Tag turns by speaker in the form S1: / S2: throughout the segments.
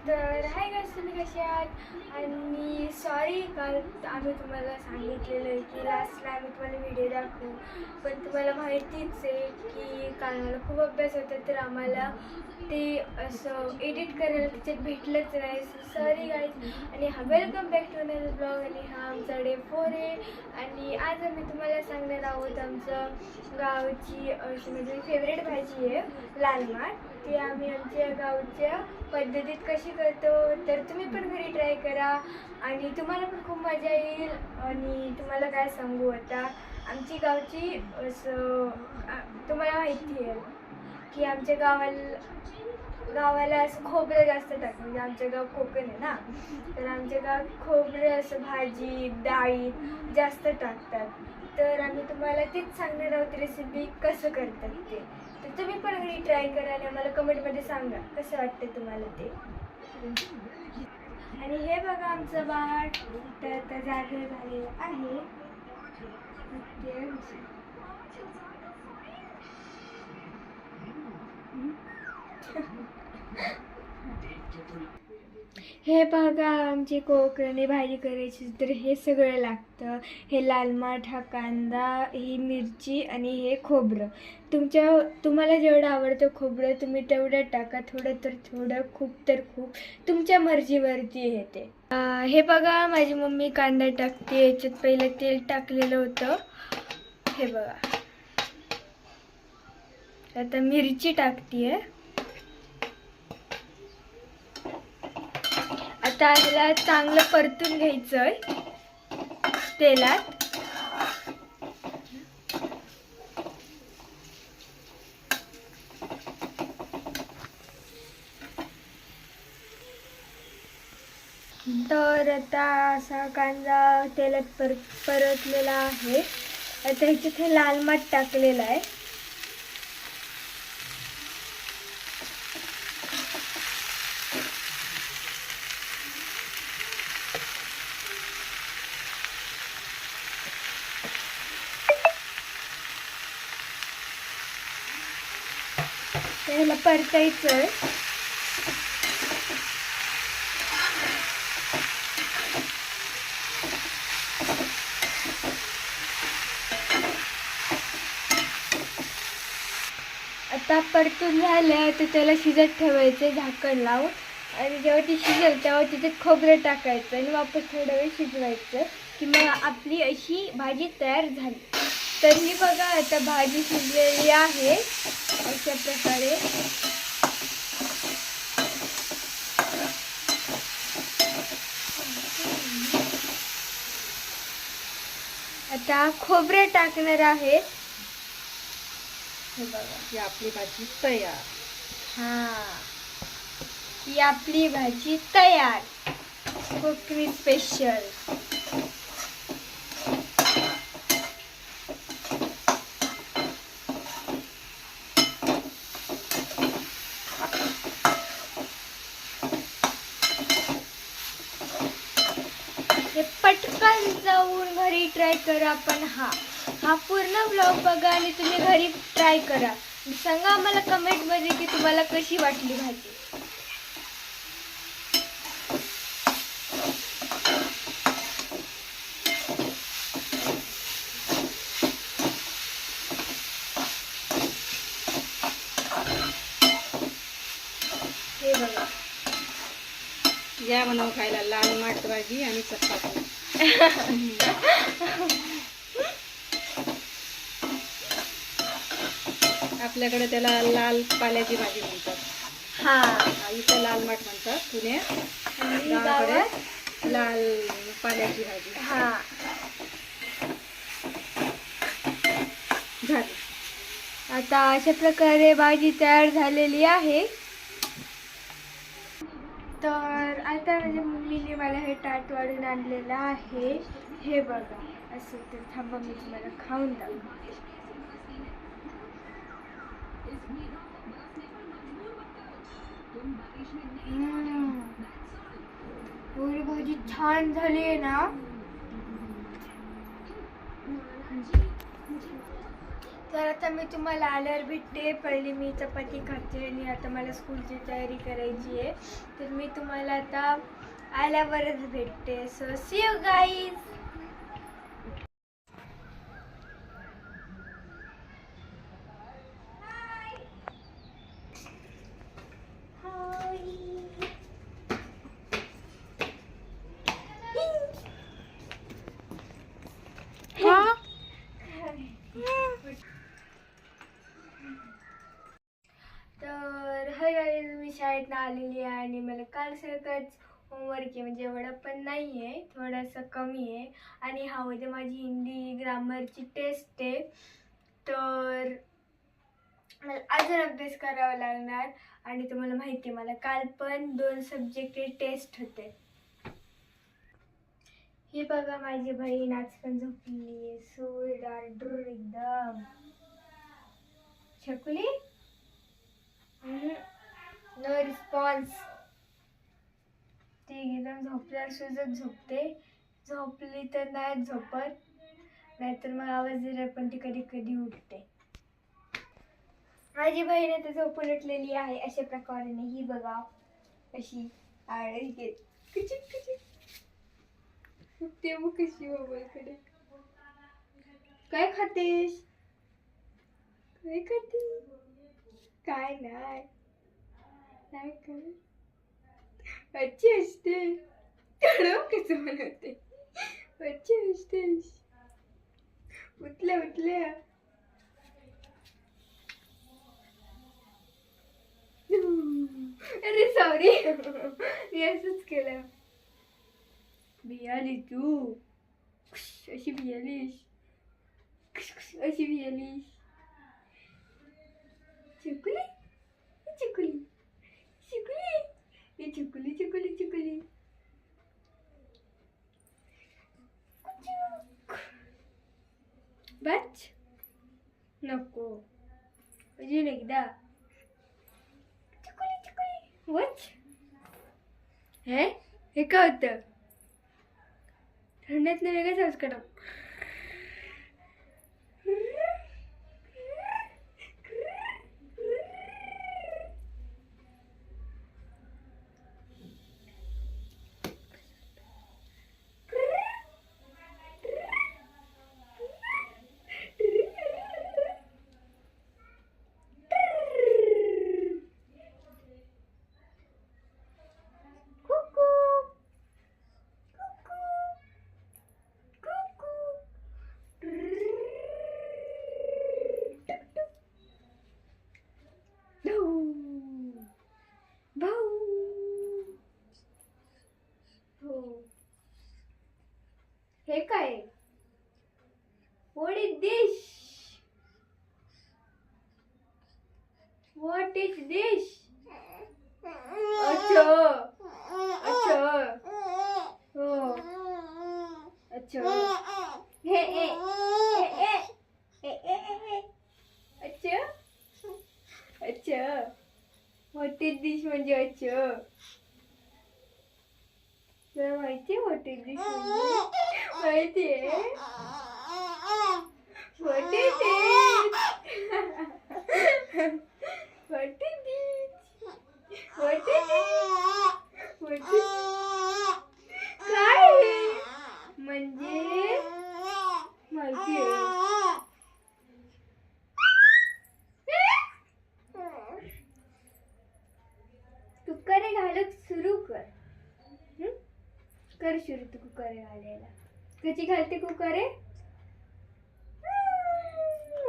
S1: तर hi guys, तुम्ही कसे आहात? आणि सॉरी, काल आम्ही तुम्हाला सांगितलेलं आहे की लास्टला आम्ही तुम्हाला व्हिडिओ दाखवू, पण तुम्हाला माहितीच आहे की काल मला खूप अभ्यास होता, तर आम्हाला ते असं एडिट करायला त्याच्यात भेटलंच नाही. Sorry guys. आणि हा welcome back to another blog. आणि हा आमचा डे 4 आहे. आणि आज आम्ही तुम्हाला सांगणार आहोत आमचं गावची अशी म्हणजे फेवरेट भाजी आहे लाल माठ. ती आम्ही आमच्या गावच्या पद्धतीत कशी करतो, तर तुम्ही पण घरी ट्राय करा आणि तुम्हाला पण खूप मजा येईल. आणि तुम्हाला काय सांगू, आता आमची गावची असं तुम्हाला माहिती आहे की आमच्या गावाला असं खोबरं जास्त टाकतात. म्हणजे आमचं गाव कोकण आहे ना, तर आमच्या गावात खोबरं असं भाजी डाळीत जास्त टाकतात. तर आम्ही तुम्हाला तेच सांगणार आहोत रेसिपी कसं करतात ते. तर तुम्ही पण घरी ट्राय करा आणि आम्हाला कमेंटमध्ये सांगा कसं वाटतं तुम्हाला ते. आणि हे बघा आमचं बाळ तर जागे झालेलं आहे. हे बघा, आमची कोकणी भाजी करायची तर हे सगळं लागतं. हे लाल माठ, हा कांदा, ही मिरची आणि हे खोबरं. तुम्हाला जेवढं आवडतं खोबरं तुम्ही तेवढं टाका, थोडं तर थोडं, खूप तर खूप, तुमच्या मर्जीवरती आहे ते. हे बघा, माझी मम्मी कांदा टाकते. याच्यात पहिलं तेल टाकलेलं होतं. हे बघा, आता मिरची टाकते. आता ह्याला चांगलं परतून घ्यायचंय तेलात. तर आता असा कांदा तेलात परतलेला आहे. आता ह्याच्यात हे लाल माठ टाकलेलं आहे. ह्याला परतायचंय. आता परतून झालं तर त्याला शिजत ठेवायचं झाकण लावून. आणि जेव्हा ती शिजेल तेव्हा तिच्यात खोबरं टाकायचं आणि वापस थोडा वेळ शिजवायचं की मग आपली अशी भाजी तयार झाली. तर ही बघा, आता भाजी शिजलेली आहे अशा प्रकारे. आता खोबरं टाकणार आहे. हे बघा,
S2: ही आपली भाजी तयार.
S1: ही आपली भाजी तयार, कोकणी स्पेशल. हे पटकन जाऊन घरी ट्राय करा. पण हा पूर्ण ब्लॉग बघा आणि तुम्ही घरी ट्राय करा. सांगा आम्हाला कमेंटमध्ये की तुम्हाला कशी वाटली भाजी. हे बघा,
S2: या बनवून खायला लाल माठ भाजी आणि चपाती. आपल्याकडे त्याला लाल पाल्याची भाजी म्हणतात. इथं लाल माठ म्हणतात पुण्यात.
S1: आणि
S2: गावाकडे लाल पाल्याची भाजी. झाली.
S1: आता अशा प्रकारे भाजी तयार झालेली आहे. तर आता माझ्या मम्मीने मला हे ताट वाढून आणलेलं आहे. हे बघा असं. तर थांबा, मी तुम्हाला खाऊन दाखवते. एवढी भाजी छान झाली आहे ना. तर आता मी तुम्हाला आल्यावर भेटते. पहिली मी चपाती खाते आणि आता मला स्कूलची तयारी करायची आहे. तर मी तुम्हाला आता आल्यावरच भेटते. So see you guys. तर हाय गाईज, मी शाळेतनं आलेली आहे आणि मला काल सारखंच होमवर्क आहे. म्हणजे एवढं पण नाही आहे, थोडंसं कमी आहे. आणि हा उद्या माझी हिंदी ग्रामरची टेस्ट आहे. तर मला अजून अभ्यास करावा लागणार. आणि तुम्हाला माहिती आहे, मला काल पण 2 सब्जेक्टचे टेस्ट होते. ही बघा माझी बहीण आज पण झोपलेली आहे. सूर एकदम छकुली. No response. ती एकदम झोपल्यावर सुजत झोपते. झोपली तर नाही झोपत, नाहीतर मग आवाज दिला पण ती कधी कधी उठते. माझी बहीण आता झोपून उठलेली आहे अशा प्रकारे. ही बघा कशी आळी घेत किचिक किचिक उठते. मग कशी मोबाईलकडे. काय खातेस? काय खाते? काय नाही काय काय अच्छी असते. कसं बनवते अच्छी असतेस. उठल्या उठल्या. अरे सॉरी, मी असंच केलं. भियाली तू. अशी भियालीस. अशी भियालीस. चिकुली चिकुली चिकुली चिकुली चिकुली चिकुली. बच नको. अजून एकदा. चिकुली चिकुली वच. हे काय होतं? थंडातलं वेगळाच आवाज काढा. हे काय? What is this? What is this? अच्छा अच्छा हो अच्छा. हे अच्छा अच्छा. What is this म्हणजे अच्छा. तुला माहिती आहे what is this म्हणजे? माहिती आहे what is this? what is this? what is this? what is काय आहे? म्हणजे माहिती आहे. कुकर घालून सुरू कर. कर सुरू तू कुकर घालायला. कशी घालते कुकर?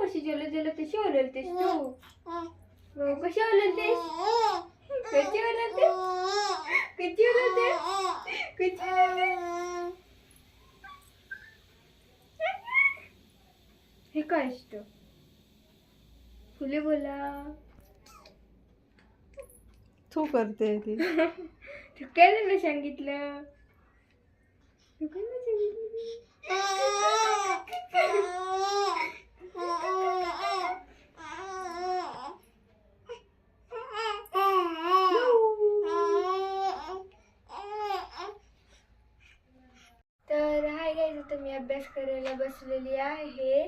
S1: अशी जलद जलद तशी ओलवतेस तू. कशी ओलवतेस? कशी ओलवतेस? कशी ओलवतेस? कशी ओलवतेस? हे काय असतं? फुले बोला.
S2: तू करते ती.
S1: तू काय ना सांगितलं? तू काय ना सांगितलं? तर हाय गाईज, आता मी अभ्यास करायला बसलेली आहे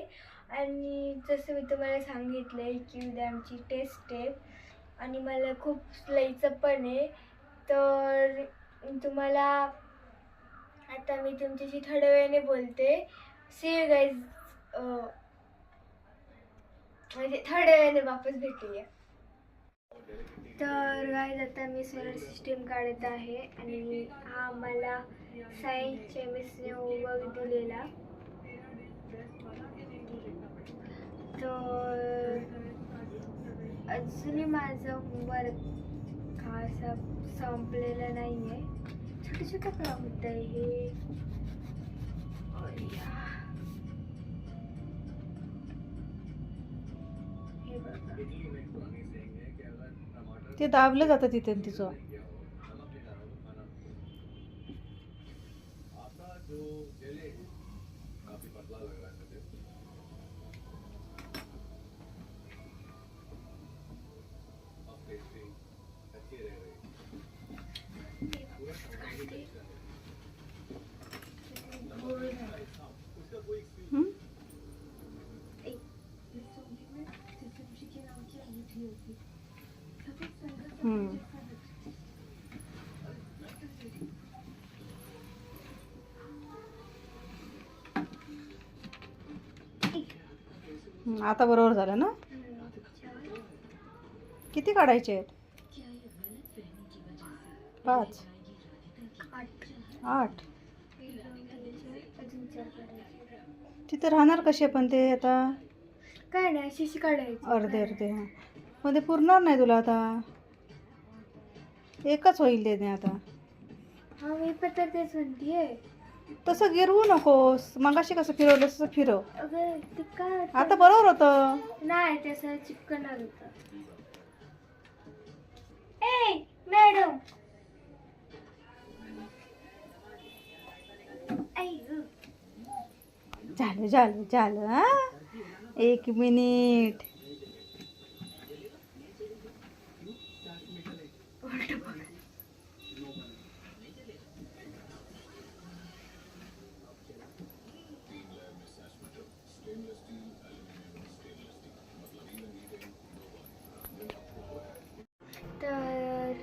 S1: आणि जसं मी तुम्हाला सांगितलं आहे की उद्या आमची टेस्ट आहे आणि मला खूप लिहायचं पण आहे. तर तुम्हाला आता मी तुमच्याशी थोड्या वेळाने बोलते. सी यू गाईज, म्हणजे थोड्या वेळाने वापस भेटूया. तर गाईज आता मी सोलर सिस्टीम काढत आहे आणि हा मला सायन्सच्या मिसने होमवर्क दिलेला. तर अजूनही माझं होमवर्क हा असा संपलेला नाही आहे. छोटे छोटे काम होत आहे हे. हे बघा,
S2: ते दाबलं जातं तिथे आणि तिचं. हं? हं. आता बरोबर झालं ना? किती काढायचे आहेत? 5 8. तिथे राहणार कसे पण ते आता?
S1: काय नाही, शिशी काढायची
S2: अर्धे अर्धे. हां, पण ते पुरणार नाही तुला आता. एकच होईल ते आता.
S1: हा, मी पण तर तेच म्हणतीये.
S2: तसं गिरवू नकोस. मगाशी कसं फिरवलं तसं फिरव.
S1: अगं ते काय
S2: आता बरोबर होतं.
S1: नाही, त्याचं चिपकणार होतं. ए मॅडम,
S2: झालं झालं झालं. हां, 1 मिनिट.
S1: तर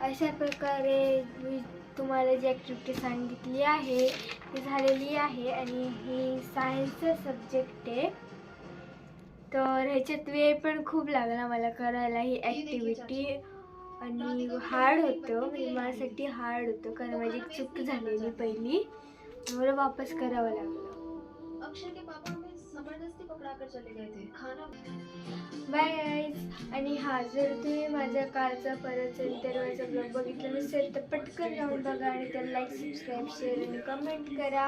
S1: अशा प्रकारे मी तुम्हाला जी ॲक्टिव्हिटी सांगितली आहे ती झालेली आहे आणि ही सायन्सचा सब्जेक्ट आहे. तर ह्याच्यात वेळ पण खूप लागला मला करायला ही ॲक्टिव्हिटी आणि हार्ड होतं, म्हणजे माझ्यासाठी हार्ड होतं कारण माझी चूक झालेली पहिली, मला वापस करावं लागलं.
S3: अक्षय के पापा हमें जबरदस्ती पकड़ा कर चले गए थे खाना.
S1: Bye guys. आणि हा, जर तुम्ही माझ्या कारचा परत इंटरव्ह्यूचा ब्लॉग बघितला नसेल तर पटकन जाऊन बघा आणि त्याला लाईक, सबस्क्राईब, शेअर आणि कमेंट करा.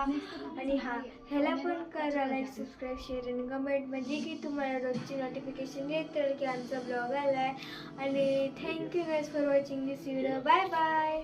S1: आणि हा, ह्याला पण करा लाईक, सबस्क्राईब, शेअर आणि कमेंट, म्हणजे की तुम्हाला रोजची नोटिफिकेशन येत राहील की आमचा ब्लॉग आला आहे. आणि thank you guys for watching this video. Bye bye.